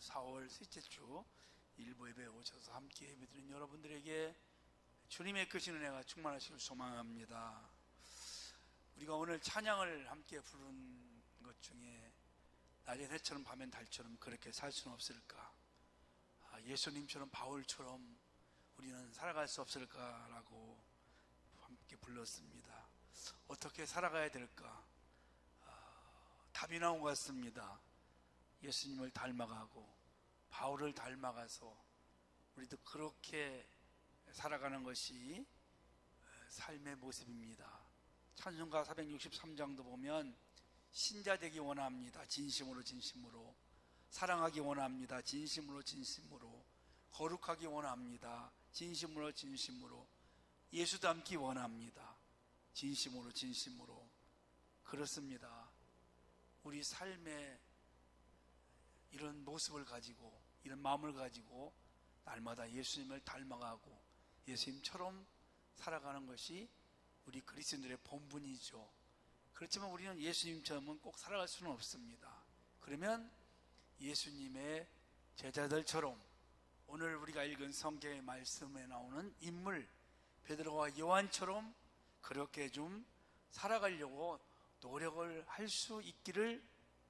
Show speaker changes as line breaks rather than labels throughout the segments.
4월 셋째 주 일부 예배에 오셔서 함께 예배드린 여러분들에게 주님의 크신 은혜가 충만하시길 소망합니다. 우리가 오늘 찬양을 함께 부른 것 중에 낮엔 해처럼 밤엔 달처럼 그렇게 살 수는 없을까, 예수님처럼 바울처럼 우리는 살아갈 수 없을까라고 함께 불렀습니다. 어떻게 살아가야 될까? 답이 나온 것 같습니다. 예수님을 닮아가고 바울을 닮아가서 우리도 그렇게 살아가는 것이 삶의 모습입니다. 찬송가 463장도 보면 신자 되기 원합니다. 진심으로 진심으로. 사랑하기 원합니다. 진심으로 진심으로. 거룩하기 원합니다. 진심으로 진심으로. 예수 닮기 원합니다. 진심으로 진심으로. 그렇습니다. 우리 삶에 이런 모습을 가지고, 이런 마음을 가지고 날마다 예수님을 닮아가고 예수님처럼 살아가는 것이 우리 그리스도인들의 본분이죠. 그렇지만 우리는 예수님처럼은 꼭 살아갈 수는 없습니다. 그러면 예수님의 제자들처럼 오늘 우리가 읽은 성경의 말씀에 나오는 인물 베드로와 요한처럼 그렇게 좀 살아가려고 노력을 할 수 있기를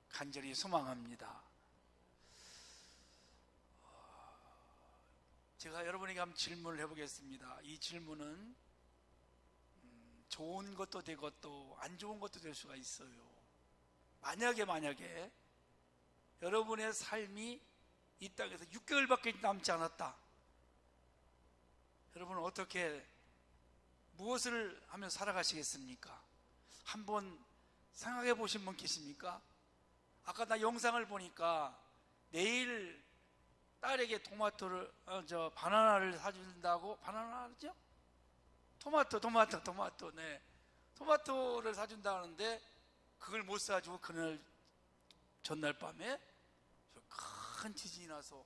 간절히 소망합니다. 제가 여러분에게 한번 질문을 해보겠습니다. 이 질문은 좋은 것도 되고 또 안 좋은 것도 될 수가 있어요. 만약에 여러분의 삶이 이 땅에서 6개월밖에 남지 않았다. 여러분은 어떻게, 무엇을 하며 살아가시겠습니까? 한번 생각해 보신 분 계십니까? 아까 나 영상을 보니까 내일 딸에게 바나나를 사준다고, 바나나죠? 토마토, 네. 토마토를 사준다 하는데 그걸 못 사주고 그날 전날 밤에 큰 지진이 나서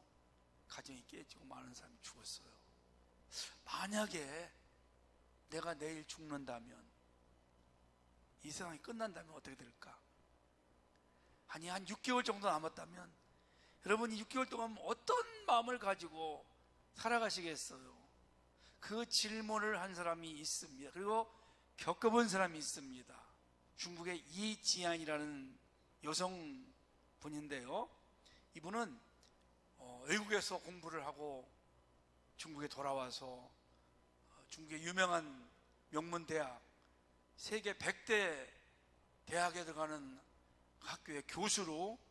가정이 깨지고 많은 사람이 죽었어요. 만약에 내가 내일 죽는다면, 이 세상이 끝난다면 어떻게 될까? 아니, 한 6개월 정도 남았다면 여러분이 6개월 동안 어떤 마음을 가지고 살아가시겠어요? 그 질문을 한 사람이 있습니다. 그리고 겪어본 사람이 있습니다. 중국의 이지안이라는 여성분인데요, 이분은 외국에서 공부를 하고 중국에 돌아와서 중국의 유명한 명문대학, 세계 100대 대학에 들어가는 학교의 교수로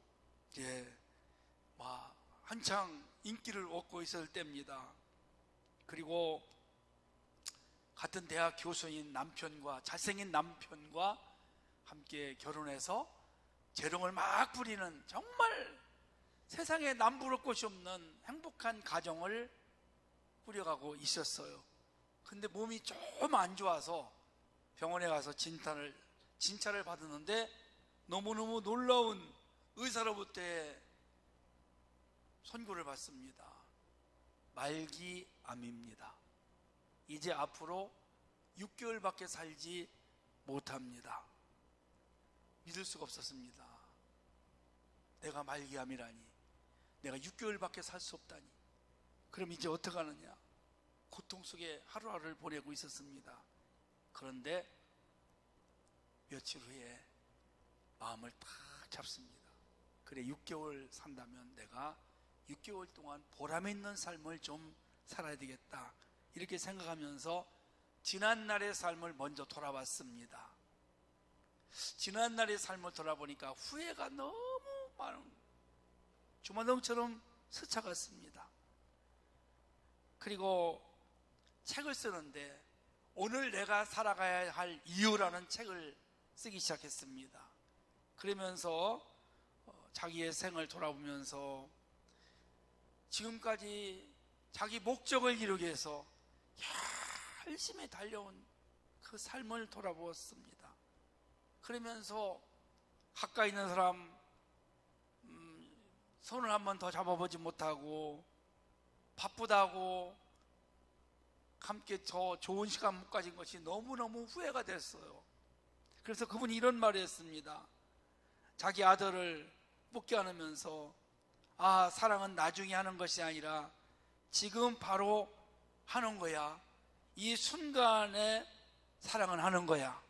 한창 인기를 얻고 있을 때입니다. 그리고 같은 대학 교수인 남편과, 잘생긴 남편과 함께 결혼해서 재롱을 막 부리는, 정말 세상에 남부를 곳이 없는 행복한 가정을 꾸려가고 있었어요. 근데 몸이 좀 안 좋아서 병원에 가서 진찰을 받았는데 너무너무 놀라운 의사로부터의 선고를 받습니다. 말기암입니다. 이제 앞으로 6개월밖에 살지 못합니다. 믿을 수가 없었습니다. 내가 말기암이라니, 내가 6개월밖에 살 수 없다니, 그럼 이제 어떡하느냐, 고통 속에 하루하루를 보내고 있었습니다. 그런데 며칠 후에 마음을 딱 잡습니다. 그래, 6개월 산다면 내가 6개월 동안 보람 있는 삶을 좀 살아야 되겠다, 이렇게 생각하면서 지난날의 삶을 먼저 돌아봤습니다. 지난날의 삶을 돌아보니까 후회가 너무 많은 주마등처럼 스쳐갔습니다. 그리고 책을 쓰는데 오늘 내가 살아가야 할 이유라는 책을 쓰기 시작했습니다. 그러면서 자기의 생을 돌아보면서 지금까지 자기 목적을 이루기 위해서 열심히 달려온 그 삶을 돌아보았습니다. 그러면서 가까이 있는 사람 손을 한 번 더 잡아보지 못하고, 바쁘다고 함께 더 좋은 시간 못 가진 것이 너무너무 후회가 됐어요. 그래서 그분이 이런 말을 했습니다. 자기 아들을 묻게 안으면서 사랑은 나중에 하는 것이 아니라 지금 바로 하는 거야. 이 순간에 사랑은 하는 거야.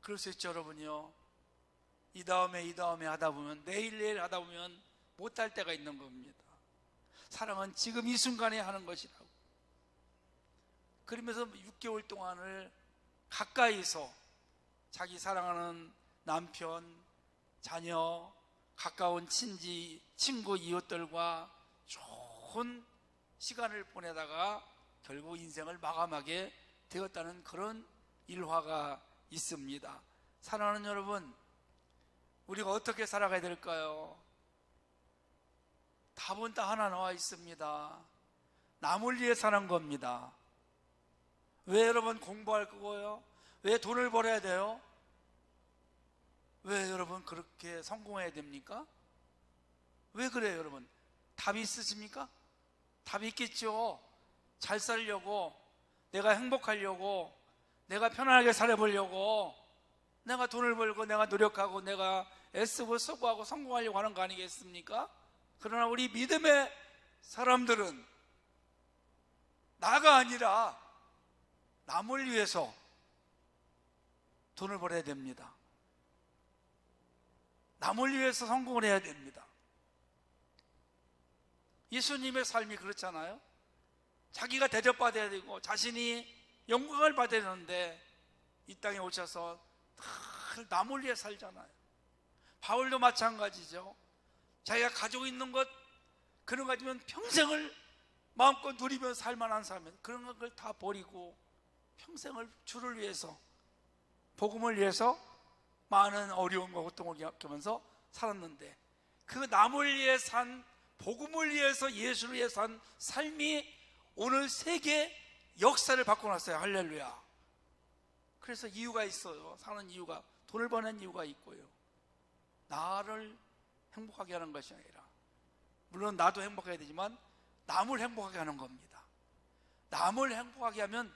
그럴 수 있죠, 여러분요. 이 다음에 하다 보면, 내일 하다 보면 못할 때가 있는 겁니다. 사랑은 지금 이 순간에 하는 것이라고. 그러면서 6개월 동안을 가까이서 자기 사랑하는 남편, 자녀, 가까운 친구, 이웃들과 좋은 시간을 보내다가 결국 인생을 마감하게 되었다는 그런 일화가 있습니다. 사랑하는 여러분, 우리가 어떻게 살아가야 될까요? 답은 다 하나 나와 있습니다. 남을 위해 사는 겁니다. 왜 여러분 공부할 거고요? 왜 돈을 벌어야 돼요? 왜 여러분 그렇게 성공해야 됩니까? 왜 그래요, 여러분? 답이 있으십니까? 답이 있겠죠. 잘 살려고, 내가 행복하려고, 내가 편안하게 살아보려고, 내가 돈을 벌고, 내가 노력하고, 내가 애쓰고 수고하고 성공하려고 하는 거 아니겠습니까? 그러나 우리 믿음의 사람들은 나가 아니라 남을 위해서 돈을 벌어야 됩니다. 남을 위해서 성공을 해야 됩니다. 예수님의 삶이 그렇잖아요. 자기가 대접받아야 되고 자신이 영광을 받아야 되는데 이 땅에 오셔서 늘 남을 위해 살잖아요. 바울도 마찬가지죠. 자기가 가지고 있는 것, 그런 거 가지면 평생을 마음껏 누리며 살만한 사람이에요. 그런 걸 다 버리고 평생을 주를 위해서, 복음을 위해서 많은 어려움과 고통을 겪으면서 살았는데, 그 남을 위해 산, 복음을 위해서, 예수를 위해 산 삶이 오늘 세계 역사를 바꿔놨어요. 할렐루야. 그래서 이유가 있어요. 사는 이유가, 돈을 버는 이유가 있고요. 나를 행복하게 하는 것이 아니라, 물론 나도 행복해야 되지만 남을 행복하게 하는 겁니다. 남을 행복하게 하면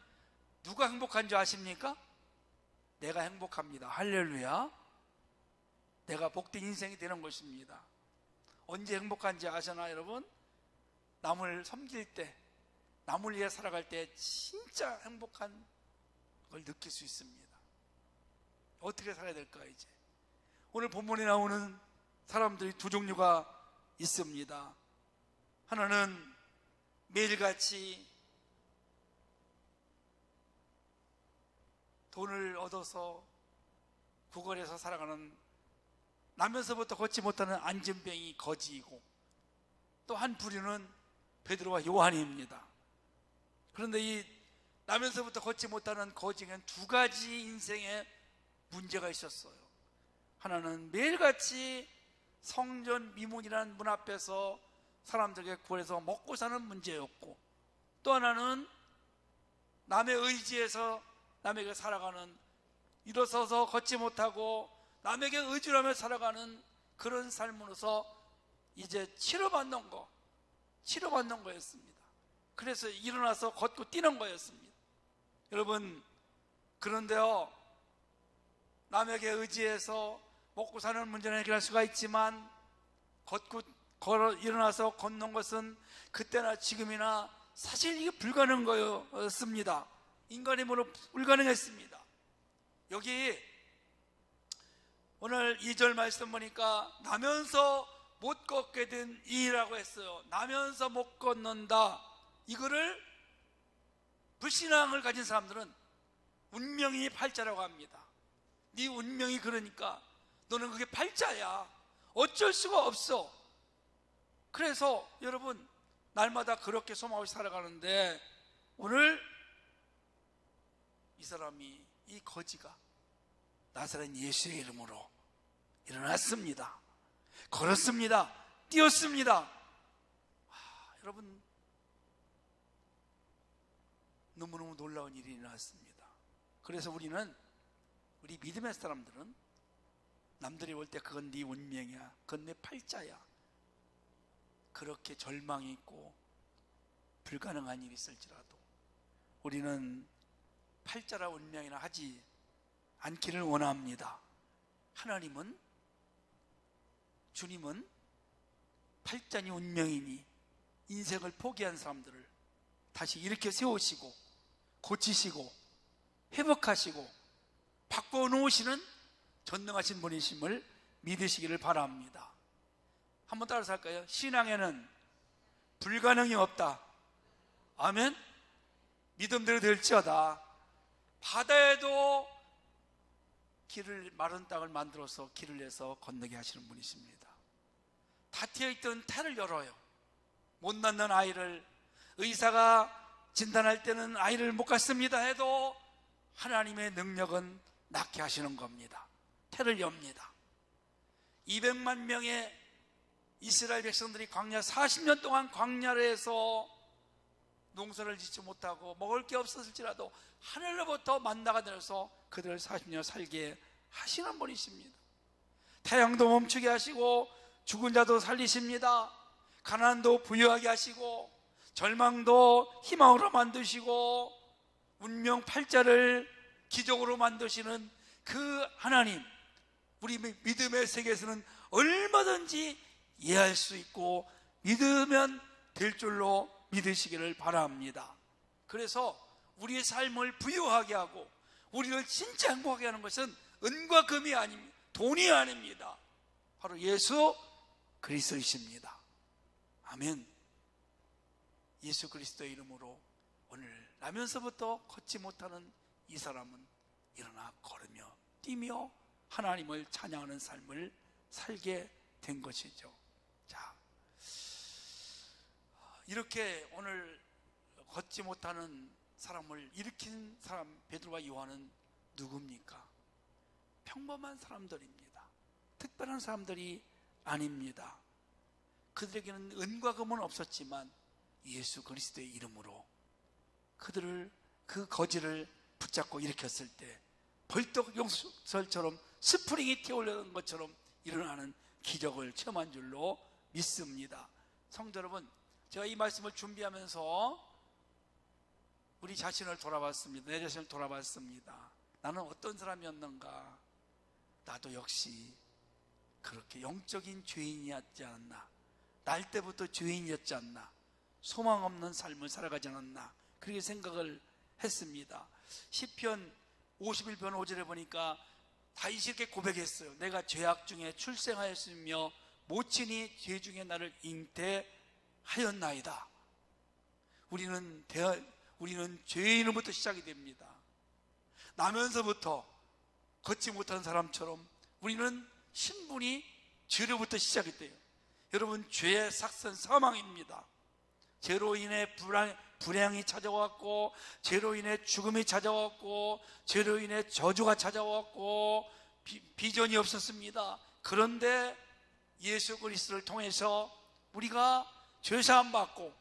누가 행복한 줄 아십니까? 내가 행복합니다. 할렐루야. 내가 복된 인생이 되는 것입니다. 언제 행복한지 아시나요, 여러분? 남을 섬길 때, 남을 위해 살아갈 때 진짜 행복한 걸 느낄 수 있습니다. 어떻게 살아야 될까? 이제 오늘 본문에 나오는 사람들이 두 종류가 있습니다. 하나는 매일같이 돈을 얻어서 구걸해서 살아가는, 나면서부터 걷지 못하는 안진뱅이 거지이고, 또 한 부류는 베드로와 요한입니다. 그런데 이 나면서부터 걷지 못하는 거지에는 두 가지 인생에 문제가 있었어요. 하나는 매일같이 성전 미문이라는 문 앞에서 사람들에게 구걸해서 먹고 사는 문제였고, 또 하나는 남의 의지에서 남에게 살아가는, 일어서서 걷지 못하고 남에게 의지하며 살아가는 그런 삶으로서 이제 치료받는 거였습니다. 그래서 일어나서 걷고 뛰는 거였습니다. 여러분, 그런데요, 남에게 의지해서 먹고 사는 문제는 해결할 수가 있지만 일어나서 걷는 것은 그때나 지금이나 사실 이게 불가능한 거였습니다. 인간의 힘으로 불가능했습니다. 여기 오늘 2절 말씀 보니까 나면서 못 걷게 된 이라고 했어요. 나면서 못 걷는다. 이거를 불신앙을 가진 사람들은 운명이 팔자라고 합니다. 네 운명이 그러니까 너는 그게 팔자야. 어쩔 수가 없어. 그래서 여러분, 날마다 그렇게 소망없이 살아가는데 오늘 이 사람이, 이 거지가 나사렛 예수의 이름으로 일어났습니다. 걸었습니다. 뛰었습니다. 여러분, 너무너무 놀라운 일이 일어났습니다. 그래서 우리 믿음의 사람들은 남들이 볼 때 그건 네 운명이야, 그건 내 팔자야, 그렇게 절망이 있고 불가능한 일이 있을지라도 우리는 팔자라 운명이나 하지 않기를 원합니다. 주님은 팔자니 운명이니 인생을 포기한 사람들을 다시 일으켜 세우시고 고치시고 회복하시고 바꿔놓으시는 전능하신 분이심을 믿으시기를 바랍니다. 한번 따라서 할까요? 신앙에는 불가능이 없다. 아멘. 믿음대로 될지어다. 바다에도 길을, 마른 땅을 만들어서 길을 내서 건너게 하시는 분이십니다. 닫혀있던 태를 열어요. 못 낳는 아이를 의사가 진단할 때는 아이를 못 갖습니다 해도 하나님의 능력은 낳게 하시는 겁니다. 태를 엽니다. 200만 명의 이스라엘 백성들이 광야 40년 동안 광야에서 농사를 짓지 못하고 먹을 게 없었을지라도 하늘로부터 만나가 내려서 그들을 40년 살게 하시는 분이십니다. 태양도 멈추게 하시고 죽은 자도 살리십니다. 가난도 부유하게 하시고 절망도 희망으로 만드시고 운명 팔자를 기적으로 만드시는 그 하나님, 우리 믿음의 세계에서는 얼마든지 이해할 수 있고 믿으면 될 줄로 믿으시기를 바랍니다. 그래서 우리의 삶을 부유하게 하고 우리를 진짜 행복하게 하는 것은 은과 금이 아닙니다. 돈이 아닙니다. 바로 예수 그리스도이십니다. 아멘. 예수 그리스도의 이름으로 오늘 나면서부터 걷지 못하는 이 사람은 일어나 걸으며 뛰며 하나님을 찬양하는 삶을 살게 된 것이죠. 자, 이렇게 오늘 걷지 못하는 사람을 일으킨 사람 베드로와 요한은 누굽니까? 평범한 사람들입니다. 특별한 사람들이 아닙니다. 그들에게는 은과 금은 없었지만 예수 그리스도의 이름으로 그들을, 그 거지를 붙잡고 일으켰을 때 벌떡 용설처럼 스프링이 튀어올라는 것처럼 일어나는 기적을 체험한 줄로 믿습니다. 성도 여러분, 제가 이 말씀을 준비하면서 우리 자신을 돌아봤습니다. 내 자신을 돌아봤습니다. 나는 어떤 사람이었는가? 나도 역시 그렇게 영적인 죄인이었지 않았나? 날 때부터 죄인이었지 않나? 소망 없는 삶을 살아가지 않았나? 그렇게 생각을 했습니다. 시편 51편 5절에 보니까 다윗이 이렇게 고백했어요. 내가 죄악 중에 출생하였으며 모친이 죄 중에 나를 잉태하였나이다. 우리는 죄인으로부터 시작이 됩니다. 나면서부터 걷지 못한 사람처럼 우리는 신분이 죄로부터 시작이 돼요. 여러분, 죄의 삭선 사망입니다. 죄로 인해 불행이 찾아왔고, 죄로 인해 죽음이 찾아왔고, 죄로 인해 저주가 찾아왔고, 비전이 없었습니다. 그런데 예수 그리스도를 통해서 우리가 죄사함 받고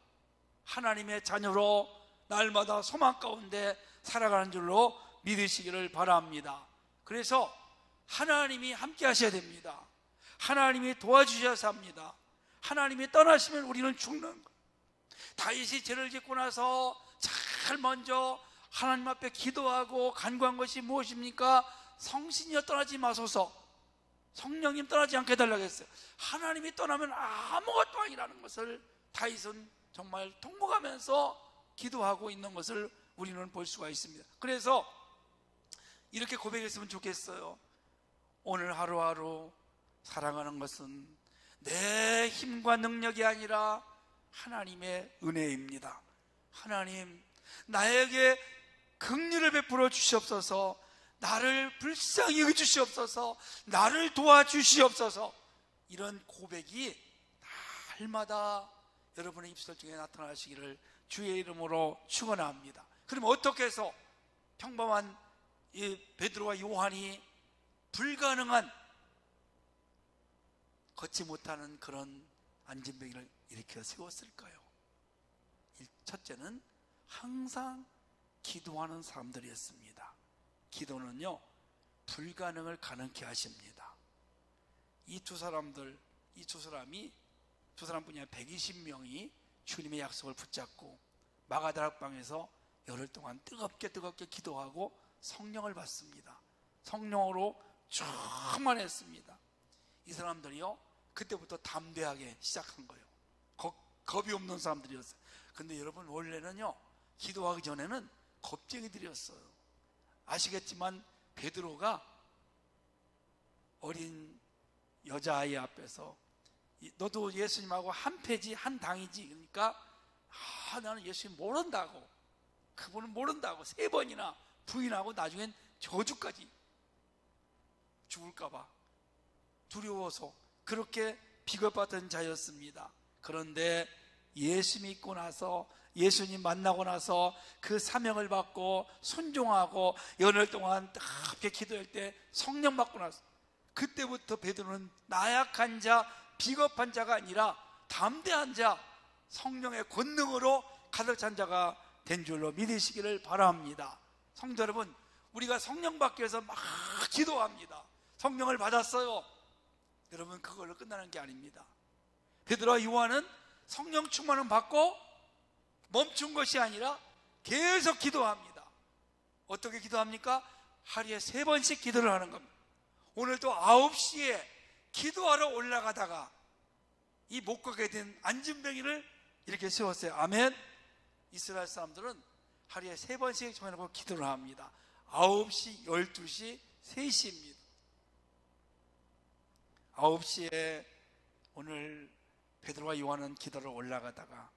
하나님의 자녀로 날마다 소망 가운데 살아가는 줄로 믿으시기를 바랍니다. 그래서 하나님이 함께 하셔야 됩니다. 하나님이 도와주셔야 합니다. 하나님이 떠나시면 우리는 죽는 거예요. 다윗이 죄를 짓고 나서 제일 먼저 하나님 앞에 기도하고 간구한 것이 무엇입니까? 성신이여 떠나지 마소서, 성령님 떠나지 않게 해달라고 했어요. 하나님이 떠나면 아무것도 아니라는 것을 다윗은 정말 통곡하면서 기도하고 있는 것을 우리는 볼 수가 있습니다. 그래서 이렇게 고백했으면 좋겠어요. 오늘 하루하루 살아가는 것은 내 힘과 능력이 아니라 하나님의 은혜입니다. 하나님, 나에게 긍휼을 베풀어 주시옵소서. 나를 불쌍히 여겨 주시옵소서. 나를 도와주시옵소서. 이런 고백이 날마다 여러분의 입술 중에 나타나시기를 주의 이름으로 축원합니다. 그럼 어떻게 해서 평범한 이 베드로와 요한이 불가능한, 걷지 못하는 그런 안진뱅이를 일으켜 세웠을까요? 첫째는 항상 기도하는 사람들이었습니다. 기도는요, 불가능을 가능케 하십니다. 이 두 사람이, 두 사람뿐이 아니라 120명이 주님의 약속을 붙잡고 마가다락방에서 열흘 동안 뜨겁게 기도하고 성령을 받습니다. 성령으로 충만했습니다. 이 사람들이요, 그때부터 담대하게 시작한 거예요. 겁이 없는 사람들이었어요. 근데 여러분, 원래는요, 기도하기 전에는 겁쟁이들이었어요. 아시겠지만 베드로가 어린 여자아이 앞에서 너도 예수님하고 한 패지 한 당이지, 그러니까 나는 예수님 모른다고, 그분은 모른다고 3번이나 부인하고 나중엔 저주까지 죽을까봐 두려워서 그렇게 비겁받던 자였습니다. 그런데 예수 믿고 나서, 예수님 만나고 나서 그 사명을 받고 순종하고 열흘 동안 답게 기도할 때 성령 받고 나서, 그때부터 베드로는 나약한 자, 비겁한 자가 아니라 담대한 자, 성령의 권능으로 가득 찬 자가 된 줄로 믿으시기를 바랍니다. 성도 여러분, 우리가 성령 받기 위해서 막 기도합니다. 성령을 받았어요. 여러분, 그걸로 끝나는 게 아닙니다. 베드로와 요한은 성령 충만을 받고 멈춘 것이 아니라 계속 기도합니다. 어떻게 기도합니까? 하루에 3번씩 기도를 하는 겁니다. 오늘도 9시에 기도하러 올라가다가 이 못 가게 된 안진뱅이를 이렇게 세웠어요. 아멘. 이스라엘 사람들은 하루에 3번씩 정해놓고 기도를 합니다. 9시, 12시, 3시입니다. 9시에 오늘 베드로와 요한은 기도를 올라가다가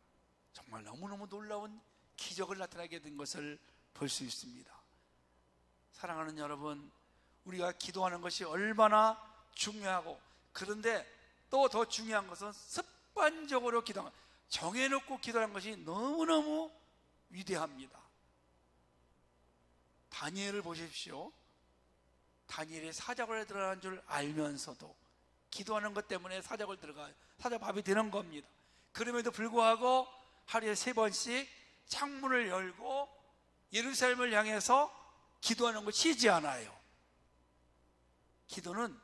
정말 너무너무 놀라운 기적을 나타나게 된 것을 볼 수 있습니다. 사랑하는 여러분, 우리가 기도하는 것이 얼마나 중요하고, 그런데 또 더 중요한 것은 습관적으로 기도하는, 정해놓고 기도하는 것이 너무너무 위대합니다. 다니엘을 보십시오. 다니엘이 사자굴에 들어간 줄 알면서도 기도하는 것 때문에 사자굴 들어가요. 사자밥이 되는 겁니다. 그럼에도 불구하고 하루에 3번씩 창문을 열고 예루살렘을 향해서 기도하는 거 쉬지 않아요. 기도는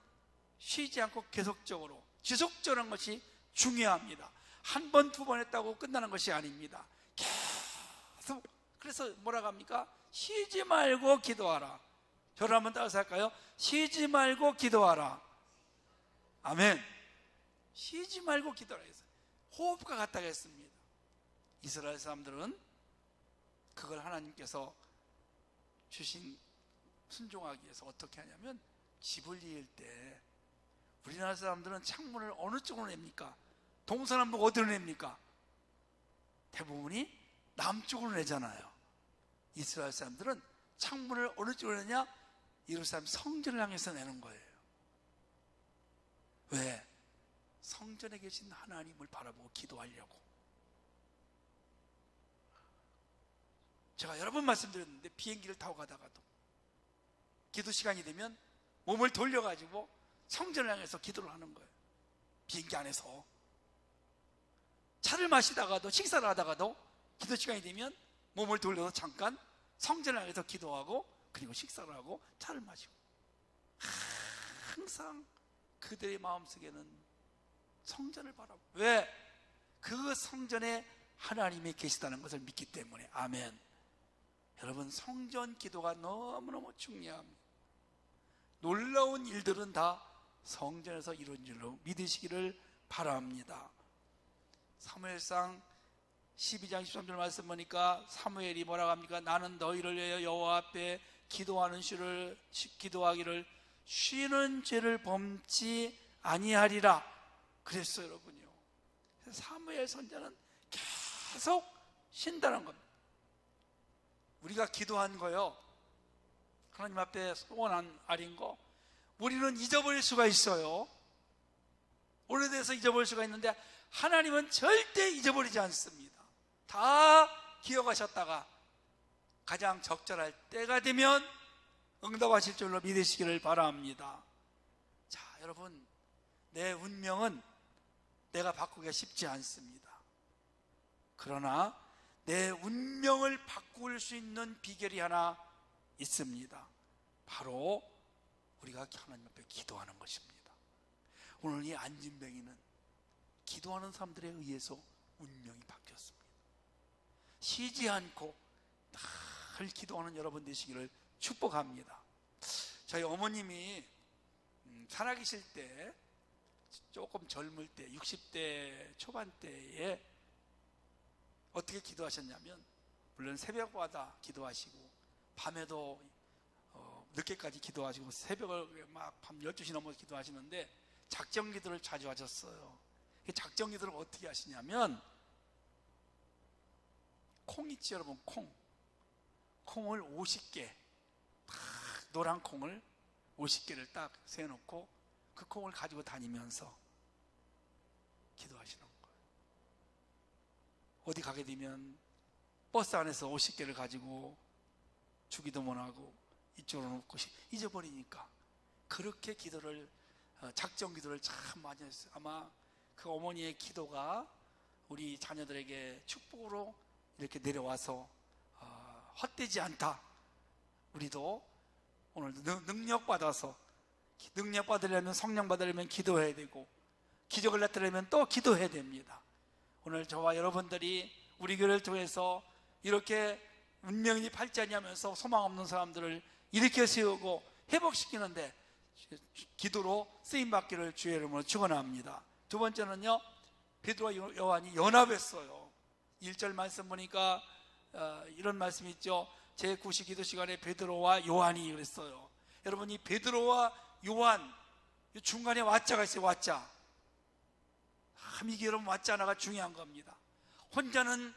쉬지 않고 계속적으로 지속적으로 하는 것이 중요합니다. 한 번, 2번 했다고 끝나는 것이 아닙니다. 계속. 그래서 뭐라고 합니까? 쉬지 말고 기도하라. 저를 한번 따라서 할까요? 쉬지 말고 기도하라. 아멘. 쉬지 말고 기도하라 했어요. 호흡과 같다고 했습니다. 이스라엘 사람들은 그걸 하나님께서 주신 순종하기 위해서 어떻게 하냐면, 집을 지을 때 우리나라 사람들은 창문을 어느 쪽으로 냅니까? 동서남북 어디로 냅니까? 대부분이 남쪽으로 내잖아요. 이스라엘 사람들은 창문을 어느 쪽으로 내냐? 예루살렘 성전을 향해서 내는 거예요. 왜? 성전에 계신 하나님을 바라보고 기도하려고. 제가 여러 번 말씀드렸는데, 비행기를 타고 가다가도 기도 시간이 되면 몸을 돌려가지고 성전을 향해서 기도를 하는 거예요. 비행기 안에서. 차를 마시다가도, 식사를 하다가도 기도 시간이 되면 몸을 돌려서 잠깐 성전을 향해서 기도하고, 그리고 식사를 하고 차를 마시고. 항상 그들의 마음속에는 성전을 바라보고. 왜? 그 성전에 하나님이 계시다는 것을 믿기 때문에. 아멘. 여러분, 성전 기도가 너무너무 중요합니다. 놀라운 일들은 다 성전에서 이루어진 줄로 믿으시기를 바랍니다. 사무엘상 12장 13절 말씀 보니까 사무엘이 뭐라고 합니까? 나는 너희를 위하여 여호와 앞에 기도하기를 쉬는 죄를 범치 아니하리라 그랬어요, 여러분요. 사무엘 선자는 계속 쉰다는 겁니다. 우리가 기도한 거요, 하나님 앞에 소원한 아린 거, 우리는 잊어버릴 수가 있어요. 오래돼서 잊어버릴 수가 있는데 하나님은 절대 잊어버리지 않습니다. 다 기억하셨다가 가장 적절할 때가 되면 응답하실 줄로 믿으시기를 바랍니다. 자, 여러분, 내 운명은 내가 바꾸기가 쉽지 않습니다. 그러나 내 운명을 바꿀 수 있는 비결이 하나 있습니다. 바로 우리가 하나님 앞에 기도하는 것입니다. 오늘 이 안진뱅이는 기도하는 사람들에 의해서 운명이 바뀌었습니다. 쉬지 않고 늘 기도하는 여러분 되시기를 축복합니다. 저희 어머님이 살아계실 때 조금 젊을 때 60대 초반대에 어떻게 기도하셨냐면, 물론 새벽마다 기도하시고 밤에도 늦게까지 기도하시고 새벽을 막 밤 12시 넘어서 기도하시는데 작정 기도를 자주 하셨어요. 작정 기도를 어떻게 하시냐면, 콩 있지 여러분, 콩을 50개, 노란 콩을 50개를 딱 세워놓고 그 콩을 가지고 다니면서 기도하시는 거예요. 어디 가게 되면 버스 안에서 50개를 가지고 주기도 못하고 이쪽으로 놓고 잊어버리니까 그렇게 기도를, 작정 기도를 참 많이 했어요. 아마 그 어머니의 기도가 우리 자녀들에게 축복으로 이렇게 내려와서 헛되지 않다. 우리도 오늘 능력 받으려면, 성령 받으려면 기도해야 되고, 기적을 나타내려면 또 기도해야 됩니다. 오늘 저와 여러분들이 우리 교회를 통해서 이렇게 운명이 발전하면서 소망 없는 사람들을 일으켜 세우고 회복시키는데 기도로 쓰임받기를 주의 이름으로 축원합니다. 두 번째는요, 베드로와 요한이 연합했어요. 1절 말씀 보니까 이런 말씀이 있죠. 제9시 기도 시간에 베드로와 요한이 그랬어요. 여러분, 이 베드로와 요한 중간에 와자가 있어요. 와자. 이게 여러분 와자 하나가 중요한 겁니다. 혼자는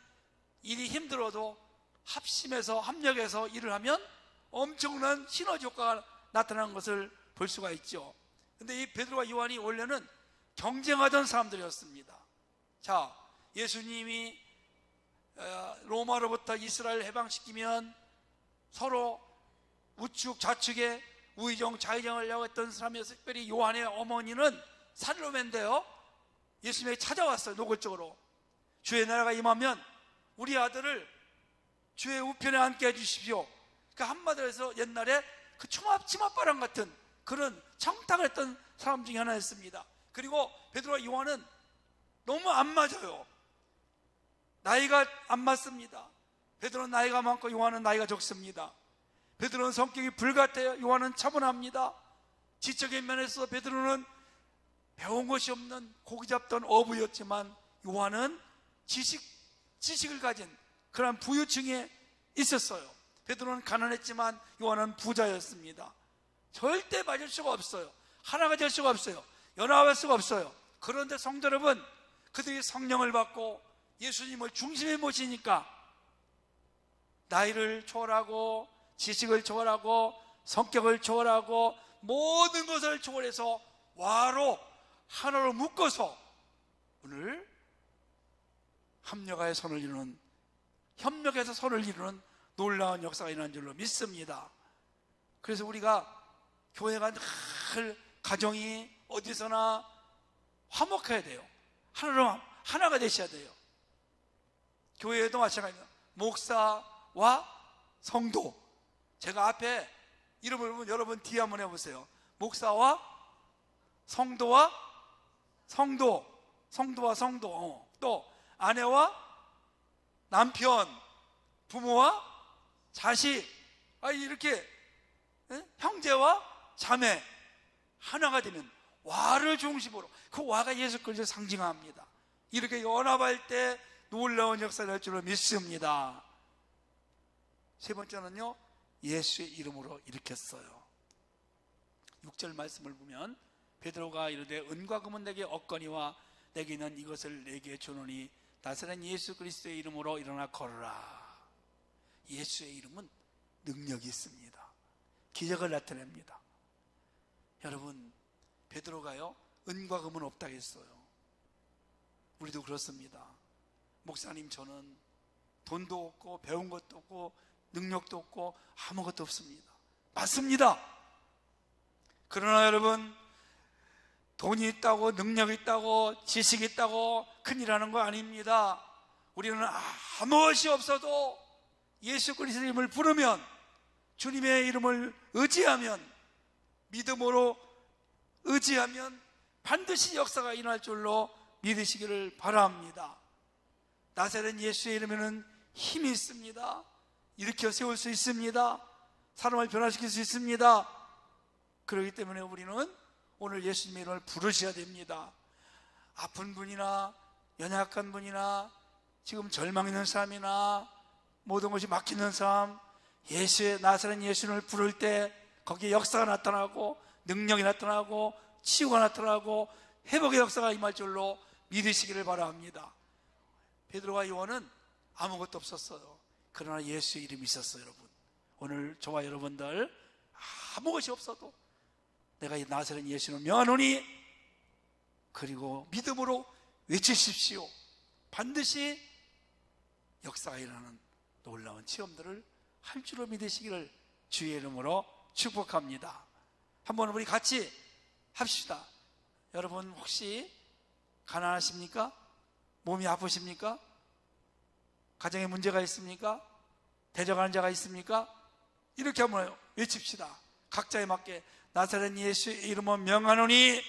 일이 힘들어도 합력해서 일을 하면 엄청난 시너지 효과가 나타나는 것을 볼 수가 있죠. 근데 이 베드로와 요한이 원래는 경쟁하던 사람들이었습니다. 자, 예수님이 로마로부터 이스라엘 해방시키면 서로 우측 좌측에 우의정 좌의정을 하려고 했던 사람이어서, 특별히 요한의 어머니는 살로메인데요, 예수님에게 찾아왔어요. 노골적으로 주의 나라가 임하면 우리 아들을 주의 우편에 앉게 해주십시오. 그러니까 한마디로 해서 옛날에 그 치맛바람 같은 그런 청탁을 했던 사람 중에 하나였습니다. 그리고 베드로와 요한은 너무 안 맞아요. 나이가 안 맞습니다. 베드로는 나이가 많고 요한은 나이가 적습니다. 베드로는 성격이 불같아요. 요한은 차분합니다. 지적인 면에서 베드로는 배운 것이 없는 고기 잡던 어부였지만 요한은 지식을 가진 그런 부유층에 있었어요. 베드로는 가난했지만 요한은 부자였습니다. 절대 맞을 수가 없어요. 하나가 될 수가 없어요. 연합할 수가 없어요. 그런데 성도 여러분, 그들이 성령을 받고 예수님을 중심에 모시니까 나이를 초월하고 지식을 초월하고 성격을 초월하고 모든 것을 초월해서 와로 하나로 묶어서 오늘 협력해서 선을 이루는 놀라운 역사가 일어난 줄로 믿습니다. 그래서 우리가 교회가 늘 가정이 어디서나 화목해야 돼요. 하나가 되셔야 돼요. 교회에도 마찬가지입니다. 목사와 성도. 제가 앞에 이름을 보면 여러분 뒤에 한번 해보세요. 목사와 성도와 성도. 또 아내와 남편, 부모와 자식, 이렇게 형제와 자매 하나가 되면 와를 중심으로, 그 와가 예수 그리스도를 상징합니다. 이렇게 연합할 때 놀라운 역사를 할 줄로 믿습니다. 세 번째는요, 예수의 이름으로 일으켰어요. 6절 말씀을 보면 베드로가 이르되 은과 금은 내게 없거니와 내게 있는 이것을 내게 주노니 나사렛 예수 그리스도의 이름으로 일어나 걸으라. 예수의 이름은 능력이 있습니다. 기적을 나타냅니다. 여러분, 베드로가요, 은과 금은 없다고 했어요. 우리도 그렇습니다. 목사님, 저는 돈도 없고 배운 것도 없고 능력도 없고 아무것도 없습니다. 맞습니다. 그러나 여러분, 돈이 있다고 능력이 있다고 지식이 있다고 큰일 하는 거 아닙니다. 우리는 아무것이 없어도 예수 그리스도의 이름을 부르면, 주님의 이름을 의지하면, 믿음으로 의지하면 반드시 역사가 일어날 줄로 믿으시기를 바랍니다. 나사렛 예수의 이름에는 힘이 있습니다. 일으켜 세울 수 있습니다. 사람을 변화시킬 수 있습니다. 그렇기 때문에 우리는 오늘 예수님의 이름을 부르셔야 됩니다. 아픈 분이나 연약한 분이나 지금 절망 있는 사람이나 모든 것이 막히는 사람, 예수의 나사렛 예수를 부를 때 거기에 역사가 나타나고 능력이 나타나고 치유가 나타나고 회복의 역사가 임할 줄로 믿으시기를 바랍니다. 베드로와 요한은 아무것도 없었어요. 그러나 예수의 이름이 있었어요. 여러분, 오늘 저와 여러분들 아무것이 없어도 내가 이 나사렛 예수는 명하노니, 그리고 믿음으로 외치십시오. 반드시 역사가 일어나는 놀라운 체험들을 할 줄로 믿으시기를 주의 이름으로 축복합니다. 한번 우리 같이 합시다. 여러분, 혹시 가난하십니까? 몸이 아프십니까? 가정에 문제가 있습니까? 대적하는 자가 있습니까? 이렇게 한번 외칩시다. 각자에 맞게 나사렛 예수의 이름은 명하노니.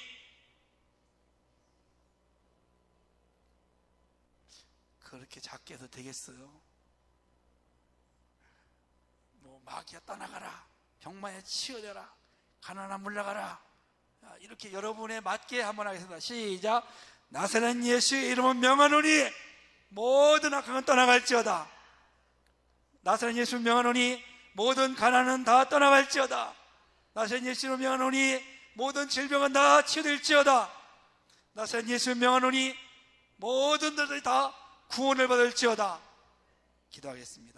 그렇게 작게 해도 되겠어요? 뭐 마귀야 떠나가라, 병마에 치유되라, 가난한 물러가라, 이렇게 여러분에 맞게 한번 하겠습니다. 시작. 나사렛 예수의 이름은 명하노니 모든 악한 떠나갈지어다. 나사렛 예수 명하노니 모든 가난은 다 떠나갈지어다. 나사렛 예수 명하노니 모든 질병은 다 치유될지어다. 나사렛 예수 명하노니 모든 들이 다 구원을 받을지어다. 기도하겠습니다.